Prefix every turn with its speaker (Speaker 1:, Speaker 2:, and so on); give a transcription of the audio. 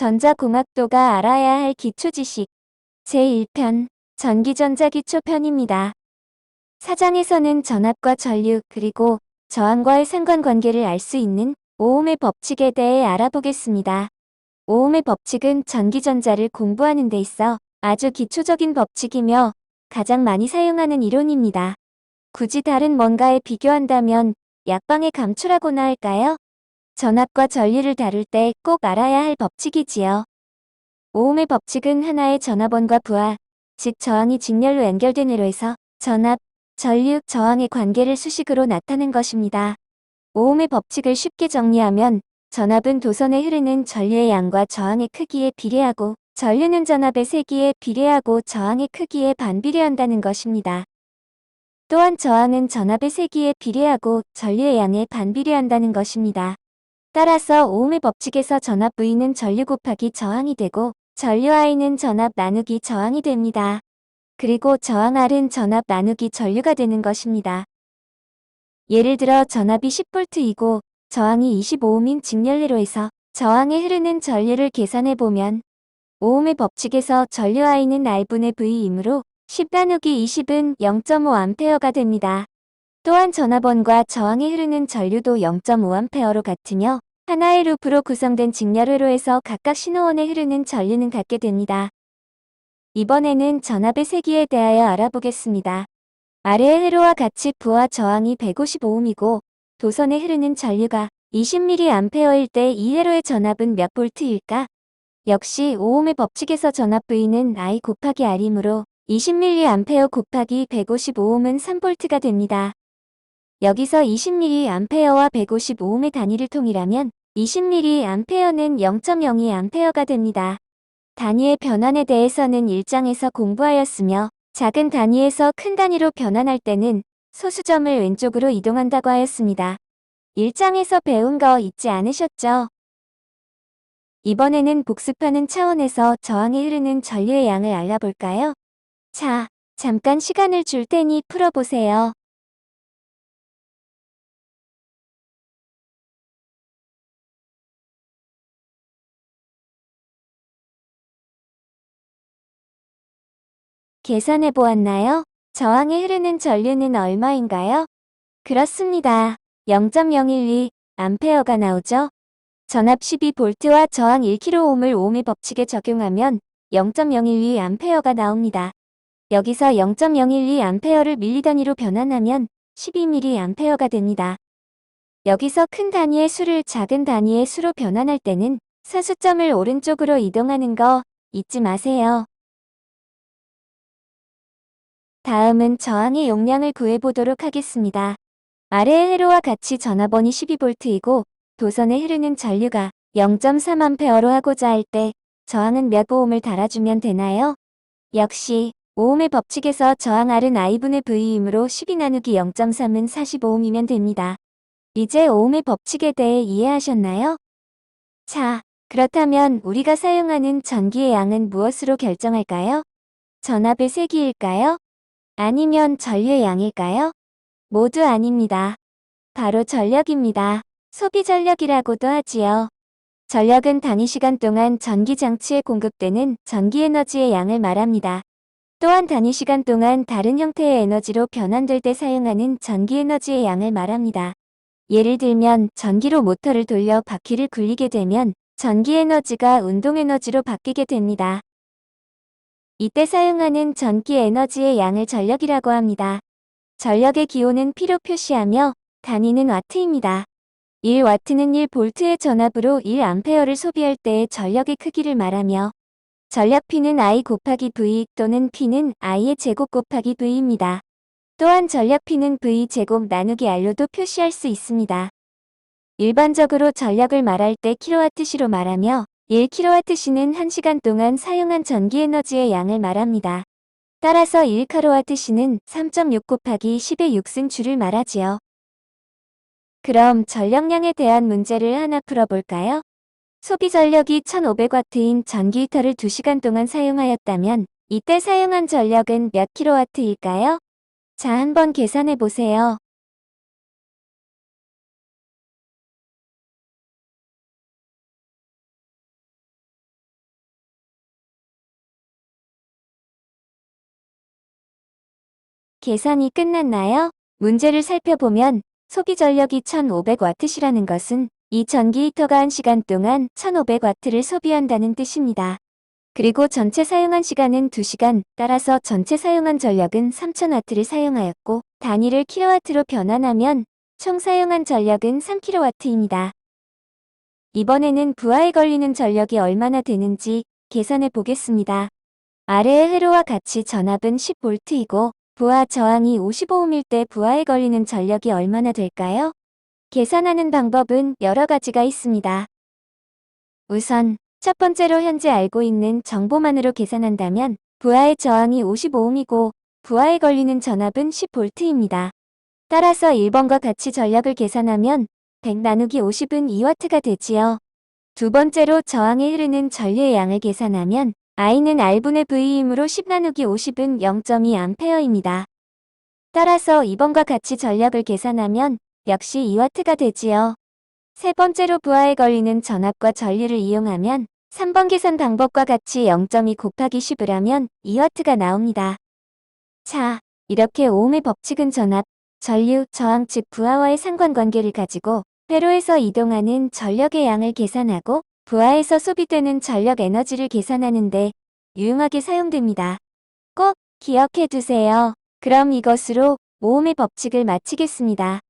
Speaker 1: 전자공학도가 알아야 할 기초지식 제1편 전기전자기초편입니다. 4장에서는 전압과 전류 그리고 저항과의 상관관계를 알 수 있는 오음의 법칙에 대해 알아보겠습니다. 오음의 법칙은 전기전자를 공부하는 데 있어 아주 기초적인 법칙이며 가장 많이 사용하는 이론입니다. 굳이 다른 뭔가에 비교한다면 약방의 감초라고나 할까요? 전압과 전류를 다룰 때 꼭 알아야 할 법칙이지요. 오음의 법칙은 하나의 전압원과 부하, 즉 저항이 직렬로 연결된 회로 해서 전압, 전류, 저항의 관계를 수식으로 나타낸 것입니다. 오음의 법칙을 쉽게 정리하면 전압은 도선에 흐르는 전류의 양과 저항의 크기에 비례하고 전류는 전압의 세기에 비례하고 저항의 크기에 반비례한다는 것입니다. 또한 저항은 전압의 세기에 비례하고 전류의 양에 반비례한다는 것입니다. 따라서 오음의 법칙에서 전압 V는 전류 곱하기 저항이 되고 전류 I는 전압 나누기 저항이 됩니다. 그리고 저항 R은 전압 나누기 전류가 되는 것입니다. 예를 들어 전압이 10V이고 저항이 25옴인 직렬례로 해서 저항에 흐르는 전류를 계산해보면 오음의 법칙에서 전류 I는 R분의 V이므로 10 나누기 20은 0.5A가 됩니다. 또한 전압원과 저항에 흐르는 전류도 0.5A로 같으며 하나의 루프로 구성된 직렬회로에서 각각 신호원에 흐르는 전류는 같게 됩니다. 이번에는 전압의 세기에 대하여 알아보겠습니다. 아래의 회로와 같이 부하 저항이 155옴이고 도선에 흐르는 전류가 20mA일 때 이 회로의 전압은 몇 볼트일까? 역시 오음의 법칙에서 전압 V는 I 곱하기 R이므로 20mA 곱하기 155옴은 3V가 됩니다. 여기서 20mA와 155옴의 단위를 통일하면 20mA는 0.02A가 됩니다. 단위의 변환에 대해서는 1장에서 공부하였으며 작은 단위에서 큰 단위로 변환할 때는 소수점을 왼쪽으로 이동한다고 하였습니다. 1장에서 배운 거 잊지 않으셨죠? 이번에는 복습하는 차원에서 저항에 흐르는 전류의 양을 알아볼까요? 자, 잠깐 시간을 줄 테니 풀어보세요. 계산해 보았나요? 저항에 흐르는 전류는 얼마인가요? 그렇습니다. 0.012A가 나오죠? 전압 12V와 저항 1kΩ을 오음의 법칙에 적용하면 0.012A가 나옵니다. 여기서 0.012A를 밀리단위로 변환하면 12mA가 됩니다. 여기서 큰 단위의 수를 작은 단위의 수로 변환할 때는 소수점을 오른쪽으로 이동하는 거 잊지 마세요. 다음은 저항의 용량을 구해보도록 하겠습니다. 아래의 회로와 같이 전압원이 12V이고 도선에 흐르는 전류가 0.3A로 하고자 할 때 저항은 몇 오음을 달아주면 되나요? 역시 오음의 법칙에서 저항 R은 I분의 V이므로 12 나누기 0.3은 45옴이면 됩니다. 이제 오음의 법칙에 대해 이해하셨나요? 자, 그렇다면 우리가 사용하는 전기의 양은 무엇으로 결정할까요? 전압의 세기일까요? 아니면 전류의 양일까요? 모두 아닙니다. 바로 전력입니다. 소비 전력이라고도 하지요. 전력은 단위 시간 동안 전기 장치에 공급되는 전기 에너지의 양을 말합니다. 또한 단위 시간 동안 다른 형태의 에너지로 변환될 때 사용하는 전기 에너지의 양을 말합니다. 예를 들면 전기로 모터를 돌려 바퀴를 굴리게 되면 전기 에너지가 운동 에너지로 바뀌게 됩니다. 이때 사용하는 전기 에너지의 양을 전력이라고 합니다. 전력의 기호는 P로 표시하며 단위는 와트입니다. 1와트는 1볼트의 전압으로 1A를 소비할 때의 전력의 크기를 말하며 전력 P는 I 곱하기 V 또는 P는 I의 제곱 곱하기 V입니다. 또한 전력 P는 V 제곱 나누기 R로도 표시할 수 있습니다. 일반적으로 전력을 말할 때 킬로와트시로 말하며 1kWh는 1시간 동안 사용한 전기 에너지의 양을 말합니다. 따라서 1kWh는 3.6 곱하기 10의 6승 를 말하지요. 그럼 전력량에 대한 문제를 하나 풀어볼까요? 소비 전력이 1500W인 전기 히터를 2시간 동안 사용하였다면 이때 사용한 전력은 몇 킬로와트일까요? 자, 한번 계산해 보세요. 계산이 끝났나요? 문제를 살펴보면 소비 전력이 1500W시라는 것은 이 전기 히터가 1시간 동안 1500W를 소비한다는 뜻입니다. 그리고 전체 사용한 시간은 2시간, 따라서 전체 사용한 전력은 3000W를 사용하였고 단위를 킬로와트로 변환하면 총 사용한 전력은 3kW입니다. 이번에는 부하에 걸리는 전력이 얼마나 되는지 계산해 보겠습니다. 아래의 회로와 같이 전압은 10V이고 부하 저항이 55ohm일 때 부하에 걸리는 전력이 얼마나 될까요? 계산하는 방법은 여러 가지가 있습니다. 우선 첫 번째로 현재 알고 있는 정보만으로 계산한다면 부하의 저항이 55ohm이고 부하에 걸리는 전압은 10V입니다. 따라서 1번과 같이 전력을 계산하면 100 나누기 50은 2W가 되지요. 두 번째로 저항에 흐르는 전류의 양을 계산하면 I는 R분의 V이므로 10 나누기 50은 0.2A입니다. 따라서 2번과 같이 전력을 계산하면 역시 2W가 되지요. 세 번째로 부하에 걸리는 전압과 전류를 이용하면 3번 계산 방법과 같이 0.2 곱하기 10을 하면 2W가 나옵니다. 자, 이렇게 오음의 법칙은 전압, 전류, 저항 즉 부하와의 상관관계를 가지고 회로에서 이동하는 전력의 양을 계산하고 부하에서 소비되는 전력 에너지를 계산하는데 유용하게 사용됩니다. 꼭 기억해 두세요. 그럼 이것으로 오음의 법칙을 마치겠습니다.